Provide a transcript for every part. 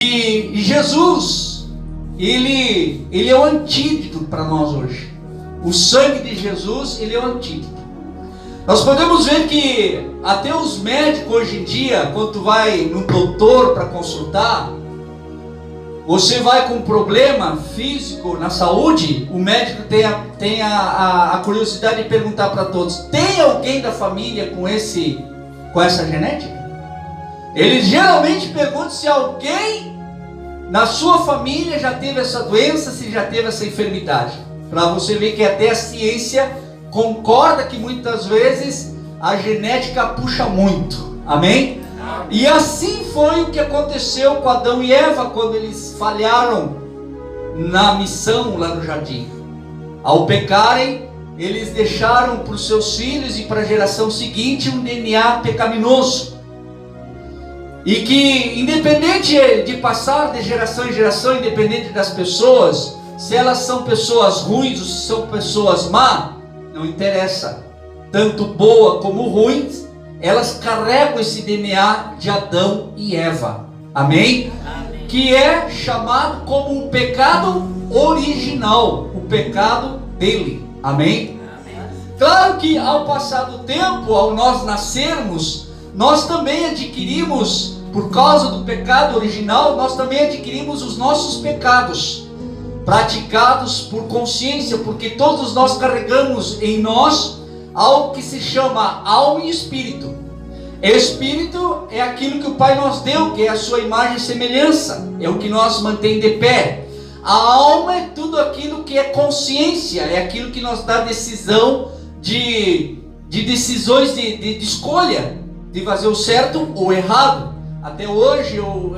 E Jesus, ele é o antídoto para nós hoje. O sangue de Jesus, ele é o antídoto. Nós podemos ver que até os médicos hoje em dia, quando tu vai no doutor para consultar, você vai com um problema físico na saúde, o médico tem a curiosidade de perguntar para todos: tem alguém da família com essa genética? Ele geralmente pergunta se alguém na sua família já teve essa doença, se já teve essa enfermidade. Para você ver que até a ciência concorda que muitas vezes a genética puxa muito. Amém? E assim foi o que aconteceu com Adão e Eva quando eles falharam na missão lá no jardim. Ao pecarem, eles deixaram para os seus filhos e para a geração seguinte um DNA pecaminoso. E que, independente de passar de geração em geração, independente das pessoas, se elas são pessoas ruins ou se são pessoas má, não interessa. Tanto boa como ruins, elas carregam esse DNA de Adão e Eva. Amém? Amém. Que é chamado como o pecado original, o pecado dele. Amém? Amém? Claro que ao passar do tempo, ao nós nascermos, nós também adquirimos, por causa do pecado original, nós também adquirimos os nossos pecados, praticados por consciência, porque todos nós carregamos em nós algo que se chama alma e espírito. Espírito é aquilo que o Pai nos deu, que é a sua imagem e semelhança, é o que nos mantém de pé. A alma é tudo aquilo que é consciência, é aquilo que nos dá decisão de decisões de escolha, de fazer o certo ou o errado. Até hoje eu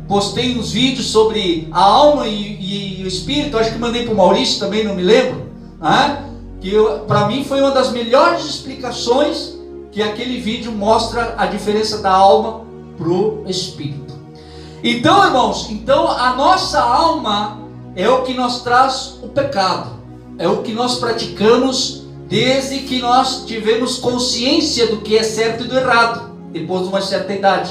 postei uns vídeos sobre a alma e o espírito. Acho que mandei para o Maurício também, não me lembro, né? Que para mim foi uma das melhores explicações, que aquele vídeo mostra a diferença da alma para o espírito. Então, irmãos, a nossa alma é o que nos traz o pecado, é o que nós praticamos desde que nós tivemos consciência do que é certo e do errado, depois de uma certa idade.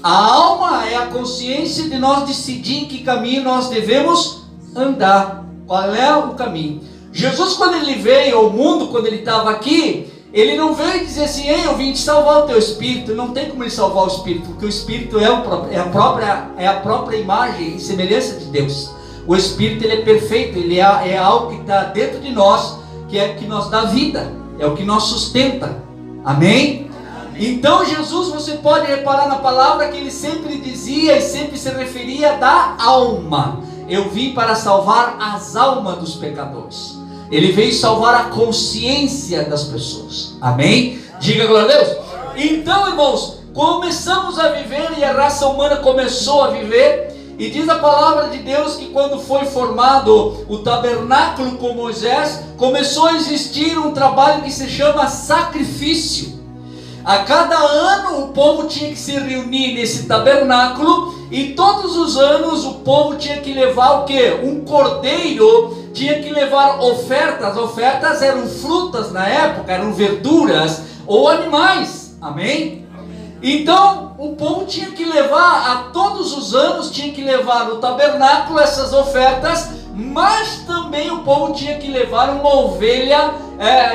A alma é a consciência de nós decidir em que caminho nós devemos andar, qual é o caminho. Jesus, quando ele veio ao mundo, quando ele estava aqui, ele não veio dizer assim: ei, eu vim te salvar o teu espírito. Não tem como ele salvar o espírito, porque o espírito é a própria imagem e semelhança de Deus. O espírito, ele é perfeito, ele é algo que está dentro de nós, que é o que nos dá vida, é o que nos sustenta. Amém? Então Jesus, você pode reparar na palavra que ele sempre dizia e sempre se referia da alma. Eu vim para salvar as almas dos pecadores. Ele veio salvar a consciência das pessoas. Amém? Diga glória a Deus. Então, irmãos, começamos a viver, e a raça humana começou a viver. E diz a palavra de Deus que quando foi formado o tabernáculo com Moisés, começou a existir um trabalho que se chama sacrifício. A cada ano o povo tinha que se reunir nesse tabernáculo, e todos os anos o povo tinha que levar o quê? Um cordeiro, tinha que levar ofertas. As ofertas eram frutas na época, eram verduras ou animais. Amém? Então o povo tinha que levar, a todos os anos tinha que levar no tabernáculo essas ofertas, mas também o povo tinha que levar uma ovelha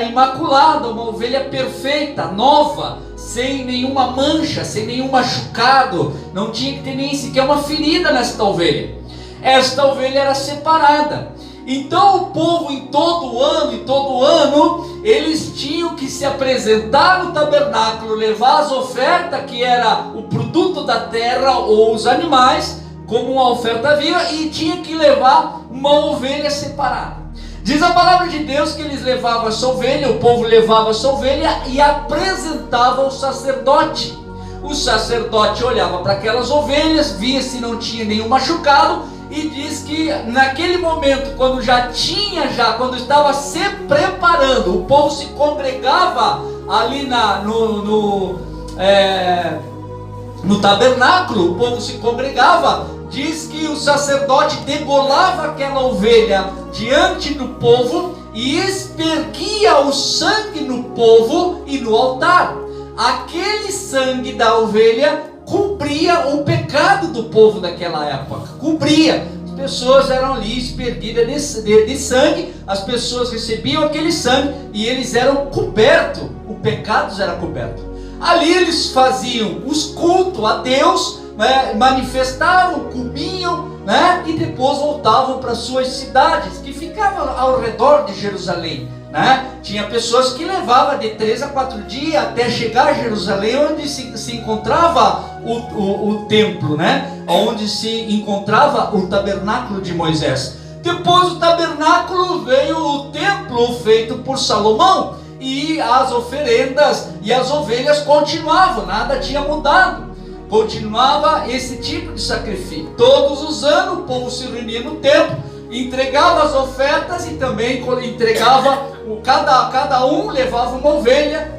imaculada, uma ovelha perfeita, nova, sem nenhuma mancha, sem nenhum machucado, não tinha que ter nem sequer uma ferida nesta ovelha. Esta ovelha era separada. Então o povo em todo ano, eles tinham que se apresentar no tabernáculo, levar as ofertas, que era o produto da terra ou os animais, como uma oferta viva, e tinha que levar uma ovelha separada. Diz a palavra de Deus que eles levavam essa ovelha, o povo levava essa ovelha e apresentava ao sacerdote. O sacerdote olhava para aquelas ovelhas, via se não tinha nenhum machucado, e diz que naquele momento, quando quando estava se preparando, o povo se congregava ali no tabernáculo, o povo se congregava, diz que o sacerdote degolava aquela ovelha diante do povo e esperguia o sangue no povo e no altar. Aquele sangue da ovelha cobria o pecado do povo daquela época. Cobria. As pessoas eram ali espergidas de sangue, as pessoas recebiam aquele sangue e eles eram cobertos, o pecado era coberto. Ali eles faziam os cultos a Deus, né, manifestavam, comiam, né, e depois voltavam para suas cidades, que ficavam ao redor de Jerusalém. Né? Tinha pessoas que levavam de 3 a 4 dias até chegar a Jerusalém, onde se encontrava o templo, né? Onde se encontrava o tabernáculo de Moisés. Depois do tabernáculo veio o templo feito por Salomão, e as oferendas e as ovelhas continuavam, nada tinha mudado. Continuava esse tipo de sacrifício. Todos os anos o povo se reunia no templo, entregava as ofertas e também entregava, cada um levava uma ovelha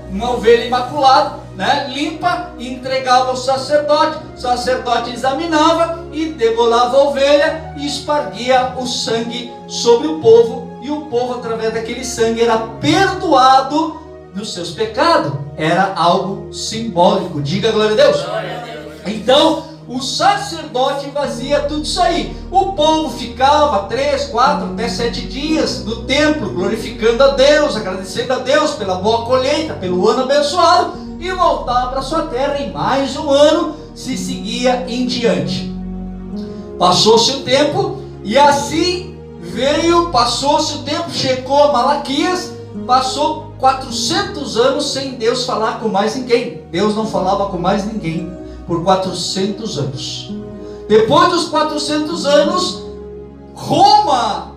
imaculada, né, limpa, e entregava ao sacerdote. O sacerdote examinava e degolava a ovelha e espargia o sangue sobre o povo, e o povo, através daquele sangue, era perdoado dos seus pecados. Era algo simbólico. Diga glória a Deus. Glória a Deus. Então o sacerdote fazia tudo isso aí. O povo ficava 3, 4, até 7 dias no templo, glorificando a Deus, agradecendo a Deus pela boa colheita, pelo ano abençoado, e voltava para sua terra, e mais um ano se seguia em diante. Passou-se o tempo, e assim passou-se o tempo, chegou a Malaquias, passou 400 anos sem Deus falar com mais ninguém. Deus não falava com mais ninguém por 400 anos. Depois dos 400 anos, Roma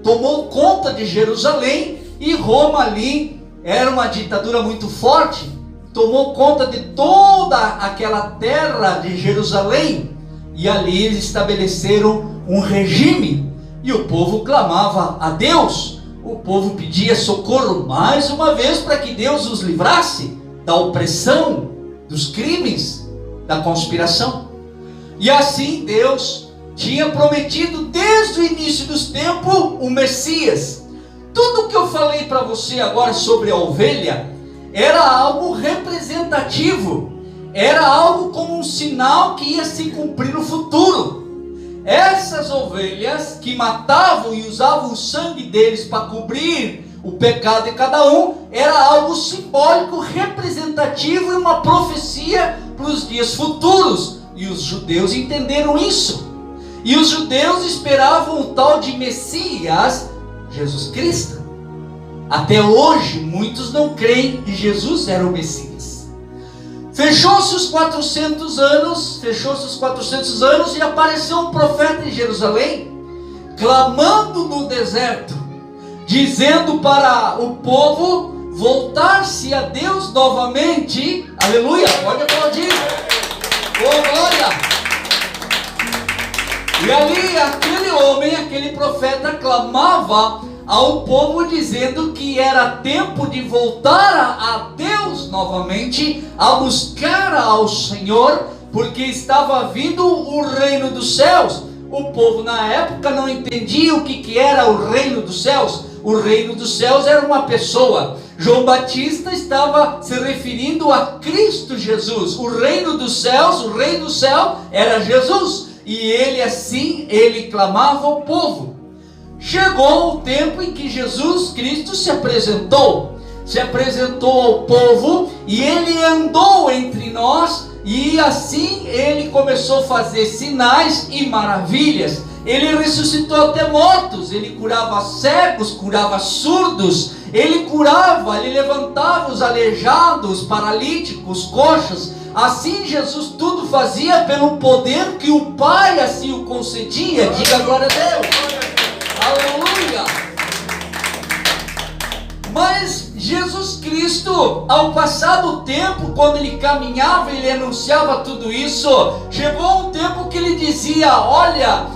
tomou conta de Jerusalém, e Roma ali era uma ditadura muito forte, tomou conta de toda aquela terra de Jerusalém, e ali eles estabeleceram um regime, e o povo clamava a Deus, o povo pedia socorro mais uma vez para que Deus os livrasse da opressão, dos crimes, da conspiração. E assim Deus tinha prometido desde o início dos tempos o Messias. Tudo que eu falei para você agora sobre a ovelha era algo representativo, era algo como um sinal que ia se cumprir no futuro. Essas ovelhas que matavam e usavam o sangue deles para cobrir o pecado de cada um, era algo simbólico, representativo, e uma profecia para os dias futuros. E os judeus entenderam isso. E os judeus esperavam o tal de Messias, Jesus Cristo. Até hoje, muitos não creem que Jesus era o Messias. Fechou-se os 400 anos, e apareceu um profeta em Jerusalém, clamando no deserto, dizendo para o povo voltar-se a Deus novamente. Aleluia, pode aplaudir. Oh, glória. E ali aquele homem, aquele profeta, clamava ao povo, dizendo que era tempo de voltar a Deus novamente, a buscar ao Senhor, porque estava vindo o reino dos céus. O povo na época não entendia o que era o reino dos céus. O reino dos céus era uma pessoa. João Batista estava se referindo a Cristo Jesus. O reino dos céus, o rei do céu era Jesus. E ele clamava ao povo. Chegou o tempo em que Jesus Cristo se apresentou ao povo, e ele andou entre nós, e assim ele começou a fazer sinais e maravilhas. Ele ressuscitou até mortos, ele curava cegos, curava surdos, ele levantava os aleijados, paralíticos, coxos. Assim Jesus tudo fazia pelo poder que o Pai assim o concedia. Diga glória a Deus. Aleluia! Mas Jesus Cristo, ao passar do tempo, quando ele caminhava, ele anunciava tudo isso, chegou um tempo que ele dizia: olha,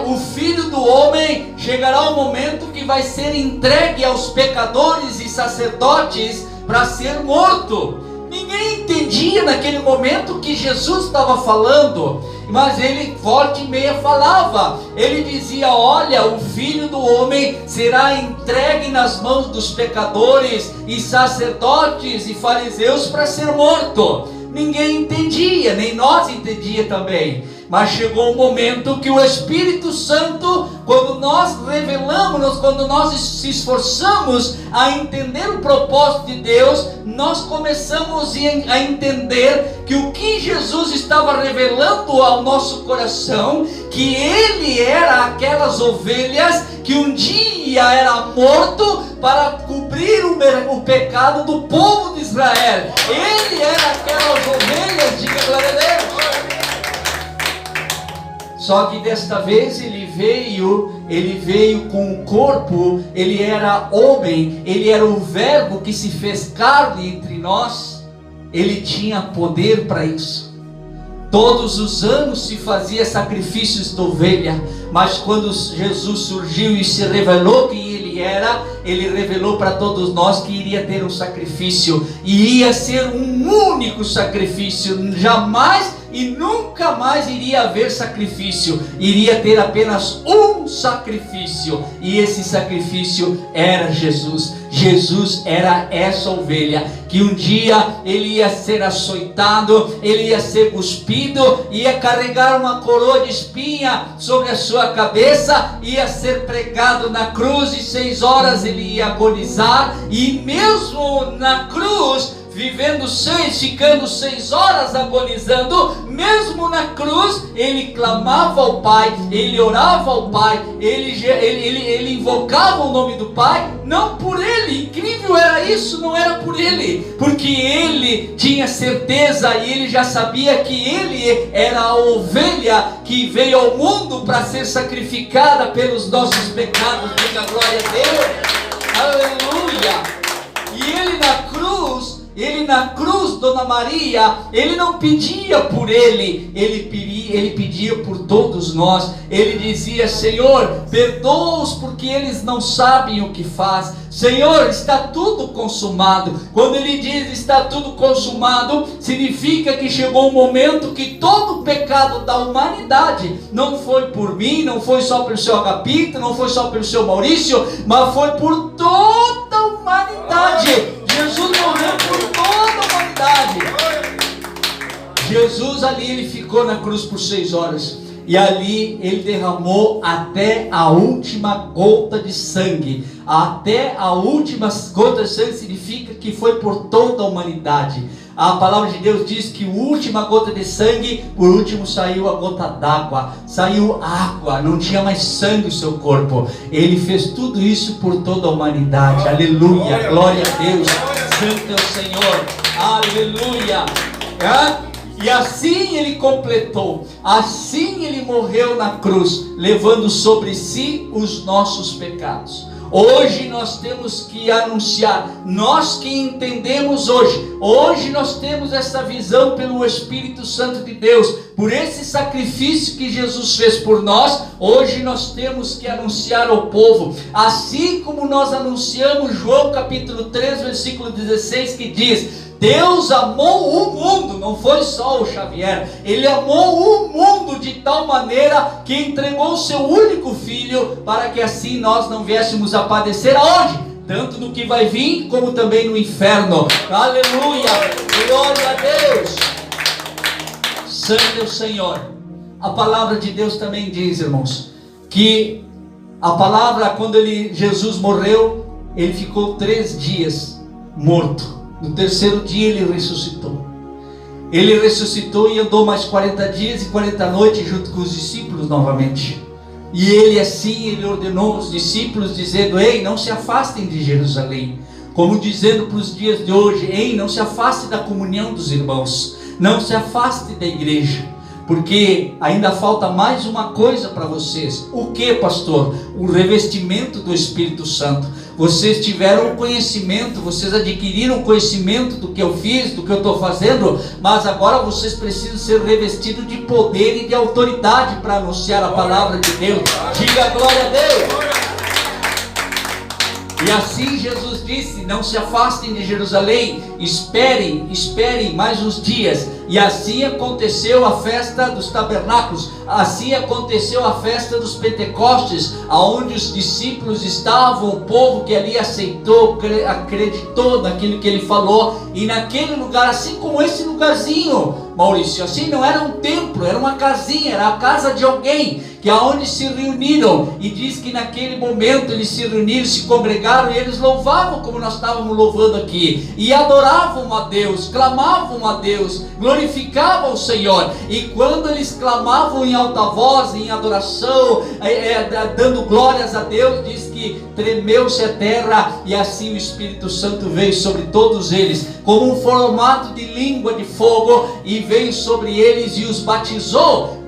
o Filho do Homem, chegará um momento que vai ser entregue aos pecadores e sacerdotes para ser morto. Ninguém entendia naquele momento que Jesus estava falando, mas ele forte e meia falava. Ele dizia: olha, o Filho do Homem será entregue nas mãos dos pecadores e sacerdotes e fariseus para ser morto. ninguém entendia, nem nós entendia também. Mas chegou um momento que o Espírito Santo, quando nós revelamos, quando nós se esforçamos a entender o propósito de Deus, nós começamos a entender que o que Jesus estava revelando ao nosso coração, que Ele era aquelas ovelhas que um dia era morto para cobrir o pecado do povo de Israel. Ele era aquelas ovelhas, diga glória a Deus. Só que desta vez ele veio com um corpo, ele era homem, ele era o verbo que se fez carne entre nós, ele tinha poder para isso. Todos os anos se fazia sacrifícios de ovelha, mas quando Jesus surgiu e se revelou quem ele era, ele revelou para todos nós que iria ter um sacrifício, e ia ser um único sacrifício, jamais e nunca mais iria haver sacrifício, iria ter apenas um sacrifício, e esse sacrifício era Jesus. Jesus era essa ovelha, que um dia ele ia ser açoitado, ele ia ser cuspido, ia carregar uma coroa de espinha sobre a sua cabeça, ia ser pregado na cruz, e 6 horas ele ia agonizar, e mesmo na cruz, ficando 6 horas agonizando, mesmo na cruz, ele clamava ao Pai, ele orava ao Pai, ele invocava o nome do Pai, não por ele. Incrível era isso, não era por ele, porque ele tinha certeza e ele já sabia que ele era a ovelha que veio ao mundo para ser sacrificada pelos nossos pecados. Diga glória a Deus, aleluia. E ele na cruz, Dona Maria, ele não pedia por ele pedia por todos nós. Ele dizia: Senhor, perdoa-os porque eles não sabem o que faz. Senhor, está tudo consumado. Quando ele diz está tudo consumado, significa que chegou um momento que todo o pecado da humanidade, não foi por mim, não foi só pelo seu Agapito, não foi só pelo seu Maurício, mas foi por toda a humanidade. Jesus morreu por toda a humanidade. Jesus ali, ele ficou na cruz por 6 horas. E ali ele derramou até a última gota de sangue. Até a última gota de sangue significa que foi por toda a humanidade. A palavra de Deus diz que a última gota de sangue, por último saiu a gota d'água. Saiu água, não tinha mais sangue no seu corpo. Ele fez tudo isso por toda a humanidade. Aleluia, glória a Deus. Santo é o Senhor. Aleluia. E assim ele completou, assim ele morreu na cruz, levando sobre si os nossos pecados. Hoje nós temos que anunciar, nós que entendemos hoje nós temos essa visão pelo Espírito Santo de Deus, por esse sacrifício que Jesus fez por nós. Hoje nós temos que anunciar ao povo, assim como nós anunciamos João capítulo 3, versículo 16, que diz: Deus amou o mundo, não foi só o Xavier, Ele amou o mundo de tal maneira que entregou o seu único filho, para que assim nós não viéssemos a padecer aonde? Tanto no que vai vir, como também no inferno. Aleluia, glória a Deus. Santo é o Senhor. A palavra de Deus também diz, irmãos, que a palavra, quando Jesus morreu, ele ficou 3 dias morto. No 3º dia ele ressuscitou. Ele ressuscitou e andou mais 40 dias e 40 noites junto com os discípulos novamente. E ele ordenou os discípulos dizendo: ei, não se afastem de Jerusalém. Como dizendo para os dias de hoje: ei, não se afaste da comunhão dos irmãos. Não se afaste da igreja. Porque ainda falta mais uma coisa para vocês. O que, pastor? O revestimento do Espírito Santo. Vocês tiveram o conhecimento, vocês adquiriram o conhecimento do que eu fiz, do que eu estou fazendo, mas agora vocês precisam ser revestidos de poder e de autoridade para anunciar a palavra de Deus. Diga glória a Deus. E assim Jesus disse: não se afastem de Jerusalém, esperem mais uns dias. E assim aconteceu a festa dos tabernáculos, assim aconteceu a festa dos Pentecostes, aonde os discípulos estavam, o povo que ali aceitou, acreditou naquilo que ele falou. E naquele lugar, assim como esse lugarzinho, Maurício, assim não era um templo, era uma casinha, era a casa de alguém, que é onde se reuniram. E diz que naquele momento eles se reuniram, se congregaram, e eles louvavam como nós estávamos louvando aqui, e adoravam a Deus, clamavam a Deus, glorificavam o Senhor. E quando eles clamavam em alta voz, em adoração, dando glórias a Deus, diz que tremeu-se a terra, e assim o Espírito Santo veio sobre todos eles, como um formato de língua de fogo, e veio sobre eles e os batizou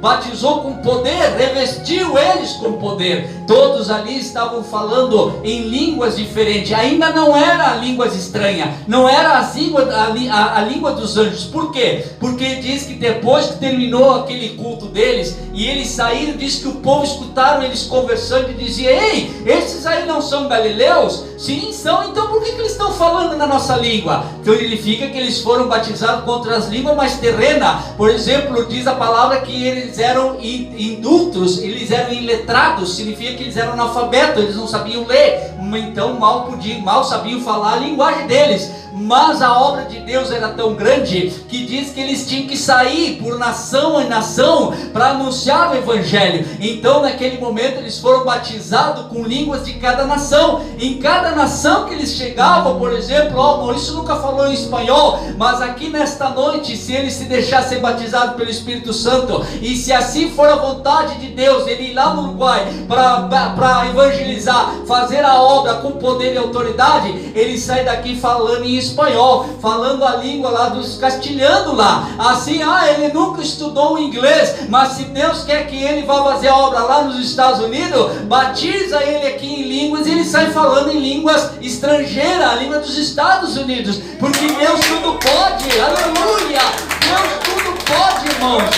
com poder, revestiu eles com poder. Todos ali estavam falando em línguas diferentes, ainda não era línguas estranhas, não era a língua dos anjos. Por quê? Porque diz que depois que terminou aquele culto deles, e eles saíram, diz que o povo escutaram eles conversando e dizia: ei, esses aí não são galileus? Sim, são. Então por que eles estão falando na nossa língua? Então significa que eles foram batizados contra as línguas mais terrenas. Por exemplo, diz a palavra que eles eram indultos, eles eram iletrados, significa que eles eram analfabetos, eles não sabiam ler, então mal sabiam falar a linguagem deles. Mas a obra de Deus era tão grande que diz que eles tinham que sair por nação em nação para anunciar o Evangelho. Então naquele momento eles foram batizados com línguas de cada nação. Em cada nação que eles chegavam, por exemplo, Maurício nunca falou em espanhol, mas aqui nesta noite, se ele se deixar ser batizado pelo Espírito Santo, e se assim for a vontade de Deus, ele ir lá no Uruguai para evangelizar, fazer a obra com poder e autoridade, ele sai daqui falando em espanhol, falando a língua lá dos castilhanos lá, assim, ele nunca estudou inglês, mas se Deus quer que ele vá fazer a obra lá nos Estados Unidos, batiza ele aqui em línguas, e ele sai falando em línguas estrangeiras, a língua dos Estados Unidos, porque Deus tudo pode, aleluia, Deus tudo pode, irmãos,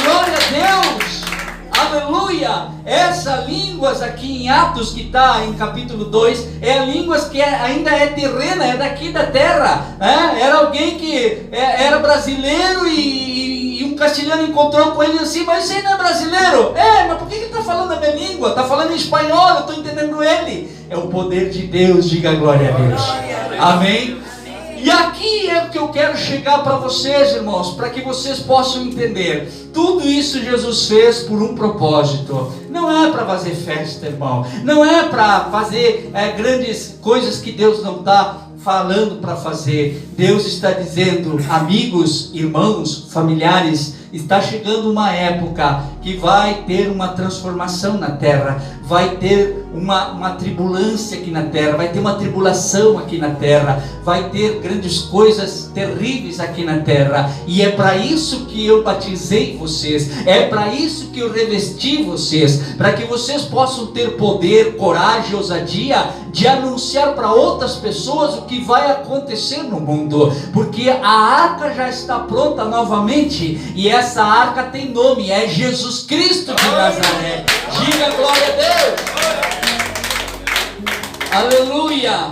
glória a Deus. Aleluia! Essa línguas aqui em Atos, que está em capítulo 2, é línguas que ainda é terrena, é daqui da terra. Era alguém que era brasileiro e um castilhano encontrou com ele assim: mas você não é brasileiro? Mas por que ele está falando a minha língua? Está falando em espanhol, eu estou entendendo ele. É o poder de Deus, diga glória a Deus. Amém? E aqui é o que eu quero chegar para vocês, irmãos, para que vocês possam entender. Tudo isso Jesus fez por um propósito. Não é para fazer festa, irmão. Não é para fazer grandes coisas que Deus não está falando para fazer. Deus está dizendo: amigos, irmãos, familiares, está chegando uma época que vai ter uma transformação na terra, vai ter uma tribulância aqui na terra, vai ter uma tribulação aqui na terra, vai ter grandes coisas terríveis aqui na terra, e é para isso que eu batizei vocês, é para isso que eu revesti vocês, para que vocês possam ter poder, coragem, ousadia de anunciar para outras pessoas o que vai acontecer no mundo, porque a arca já está pronta novamente, e essa arca tem nome, é Jesus Cristo de Nazaré. Diga glória a Deus. Aleluia.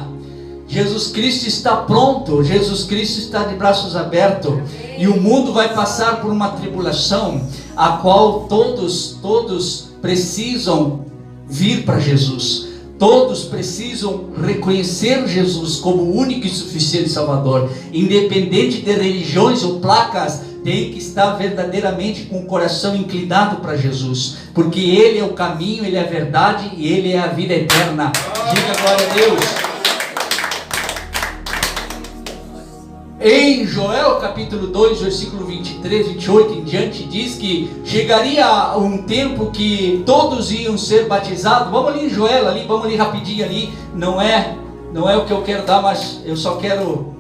Jesus Cristo está pronto, Jesus Cristo está de braços abertos, e o mundo vai passar por uma tribulação, a qual todos precisam vir para Jesus. Todos precisam reconhecer Jesus como o único e suficiente Salvador, independente de religiões ou placas. Tem que estar verdadeiramente com o coração inclinado para Jesus, porque Ele é o caminho, Ele é a verdade e Ele é a vida eterna. Diga glória a Deus. Em Joel capítulo 2, versículo 23, 28 em diante, diz que chegaria um tempo que todos iam ser batizados. Vamos ali em Joel, vamos ali rapidinho ali. Não é o que eu quero dar, mas eu só quero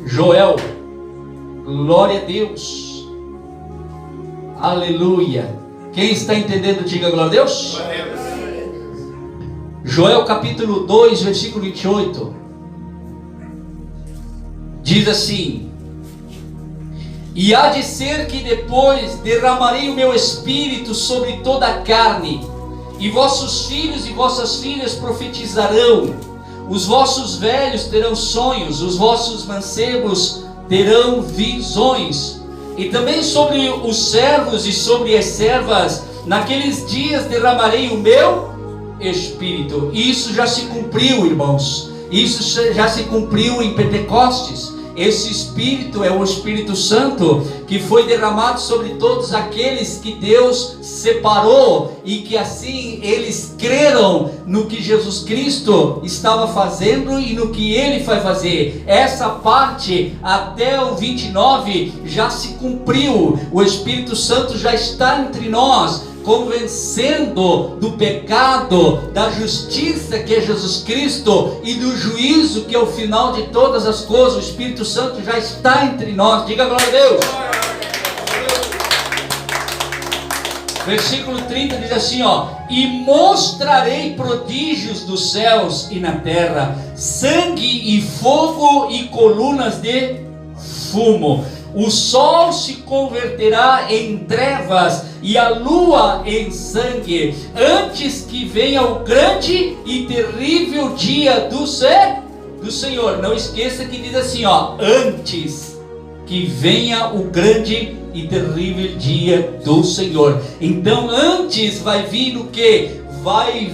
Joel. Glória a Deus. Aleluia. Quem está entendendo, diga glória a Deus. Glória a Deus. Joel capítulo 2, versículo 28. Diz assim: e há de ser que depois derramarei o meu espírito sobre toda a carne, e vossos filhos e vossas filhas profetizarão, os vossos velhos terão sonhos, os vossos mancebos terão visões. E também sobre os servos e sobre as servas, naqueles dias derramarei o meu Espírito. Isso já se cumpriu, irmãos. Isso já se cumpriu em Pentecostes. Esse Espírito é o Espírito Santo que foi derramado sobre todos aqueles que Deus separou e que assim eles creram no que Jesus Cristo estava fazendo e no que Ele vai fazer. Essa parte até o 29 já se cumpriu. O Espírito Santo já está entre nós, convencendo do pecado, da justiça que é Jesus Cristo e do juízo que é o final de todas as coisas. O Espírito Santo já está entre nós. Diga glória a Deus. Versículo 30 diz assim, e mostrarei prodígios dos céus e na terra, sangue e fogo e colunas de fumo. O sol se converterá em trevas e a lua em sangue, antes que venha o grande e terrível dia do Senhor. Não esqueça que diz assim, antes que venha o grande e terrível dia do Senhor. Então antes vai vir o que? Vai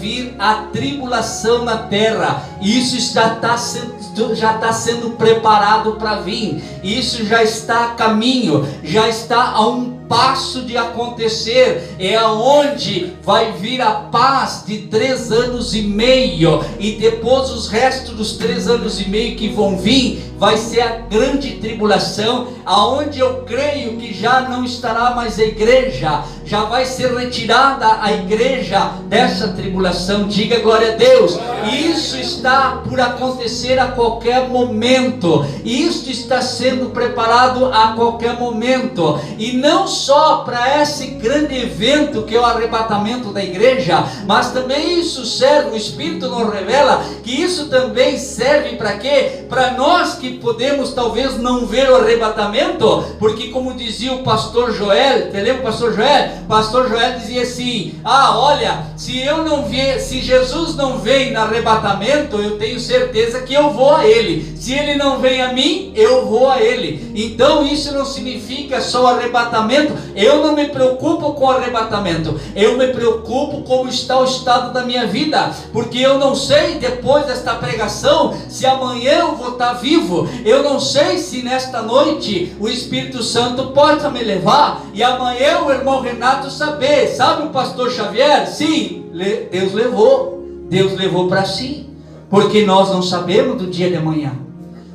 vir a tribulação na terra. Isso já está sendo preparado para vir. Isso já está a caminho, já está a um passo de acontecer. É aonde vai vir a paz de 3 anos e meio, e depois os restos dos 3 anos e meio que vão vir, vai ser a grande tribulação, aonde eu creio que já não estará mais a igreja, já vai ser retirada a igreja dessa tribulação. Diga glória a Deus. Isso está por acontecer a qualquer momento. Isso está sendo preparado a qualquer momento. E não só para esse grande evento que é o arrebatamento da igreja, mas também isso serve, o Espírito nos revela que isso também serve para quê? Para nós que podemos talvez não ver o arrebatamento, porque como dizia o pastor Joel, você lembra o pastor Joel? O pastor Joel dizia assim, olha, se Jesus não vem no arrebatamento, eu tenho certeza que eu vou a Ele. Se Ele não vem a mim, eu vou a Ele. Então isso não significa só o arrebatamento. Eu não me preocupo com o arrebatamento, eu me preocupo como está o estado da minha vida, porque eu não sei depois desta pregação se amanhã eu vou estar vivo. Eu não sei se nesta noite o Espírito Santo pode me levar e amanhã o irmão Renato saber. Sabe o pastor Xavier? Sim, Deus levou para si, porque nós não sabemos do dia de amanhã.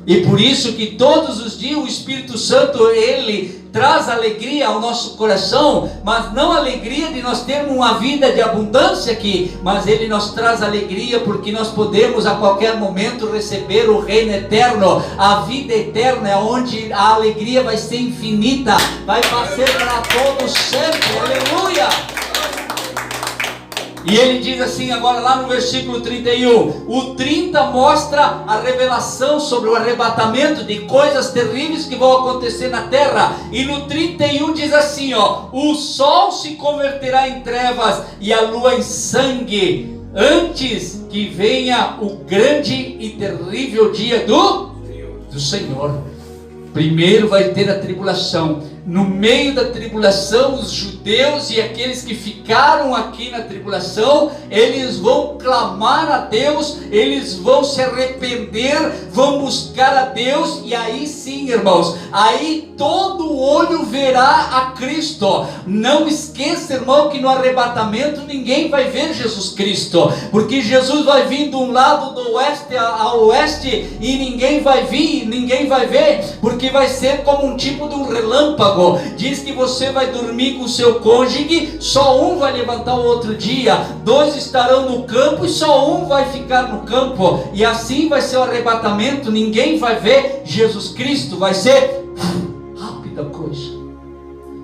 E por isso que todos os dias o Espírito Santo, Ele traz alegria ao nosso coração, mas não alegria de nós termos uma vida de abundância aqui, mas Ele nos traz alegria porque nós podemos a qualquer momento receber o reino eterno. A vida eterna é onde a alegria vai ser infinita, vai ser para todos sempre. Aleluia! E ele diz assim agora lá no versículo 31, o 30 mostra a revelação sobre o arrebatamento de coisas terríveis que vão acontecer na terra, e no 31 diz assim, o sol se converterá em trevas e a lua em sangue, antes que venha o grande e terrível dia do Senhor. Primeiro vai ter a tribulação. No meio da tribulação, os judeus e aqueles que ficaram aqui na tribulação, eles vão clamar a Deus, eles vão se arrepender, vão buscar a Deus, e aí sim, irmãos, aí todo olho verá a Cristo. Não esqueça, irmão, que no arrebatamento ninguém vai ver Jesus Cristo, porque Jesus vai vir de um lado do oeste ao oeste, e ninguém vai ver, porque vai ser como um tipo de um relâmpago. Diz que você vai dormir com o seu cônjuge, só um vai levantar o outro dia, 2 estarão no campo e só um vai ficar no campo, e assim vai ser o arrebatamento. Ninguém vai ver Jesus Cristo, vai ser rápida coisa,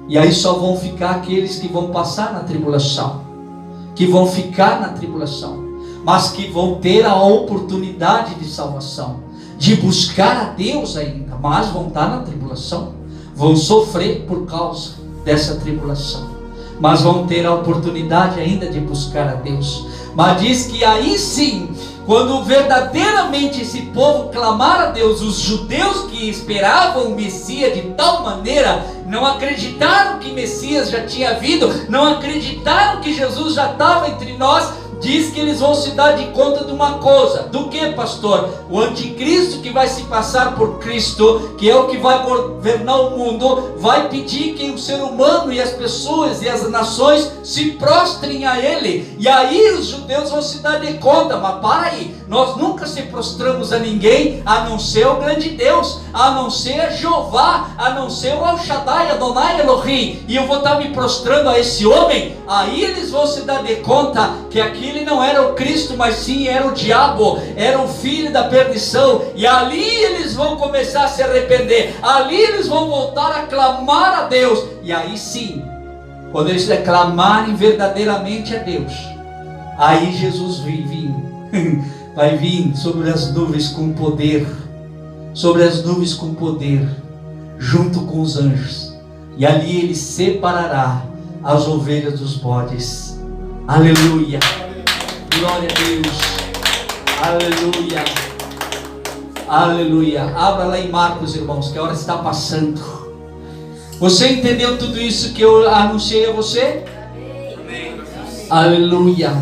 e aí só vão ficar aqueles que vão passar na tribulação, que vão ficar na tribulação, mas que vão ter a oportunidade de salvação, de buscar a Deus ainda, mas vão estar na tribulação, vão sofrer por causa dessa tribulação. mas vão ter a oportunidade ainda de buscar a Deus. Mas diz que aí sim, quando verdadeiramente esse povo clamar a Deus, os judeus que esperavam o Messias de tal maneira, não acreditaram que Messias já tinha vindo, não acreditaram que Jesus já estava entre nós, diz que eles vão se dar de conta de uma coisa. Do que, pastor? O anticristo que vai se passar por Cristo, que é o que vai governar o mundo, vai pedir que o ser humano e as pessoas e as nações se prostrem a ele. E aí os judeus vão se dar de conta, mas para aí, nós nunca se prostramos a ninguém, a não ser o grande Deus, a não ser Jeová, a não ser o El Shaddai, Adonai Elohim, e eu vou estar me prostrando a esse homem. Aí eles vão se dar de conta que aquele não era o Cristo, mas sim era o diabo, era o filho da perdição. E ali eles vão começar a se arrepender, ali eles vão voltar a clamar a Deus. E aí sim, quando eles clamarem verdadeiramente a Deus, aí Jesus vai vir sobre as nuvens com poder, sobre as nuvens com poder, junto com os anjos, e ali ele separará as ovelhas dos bodes. Aleluia, glória a Deus, aleluia, aleluia. Abra lá em Marcos, irmãos, que a hora está passando. Você entendeu tudo isso que eu anunciei a você? Amém. Aleluia.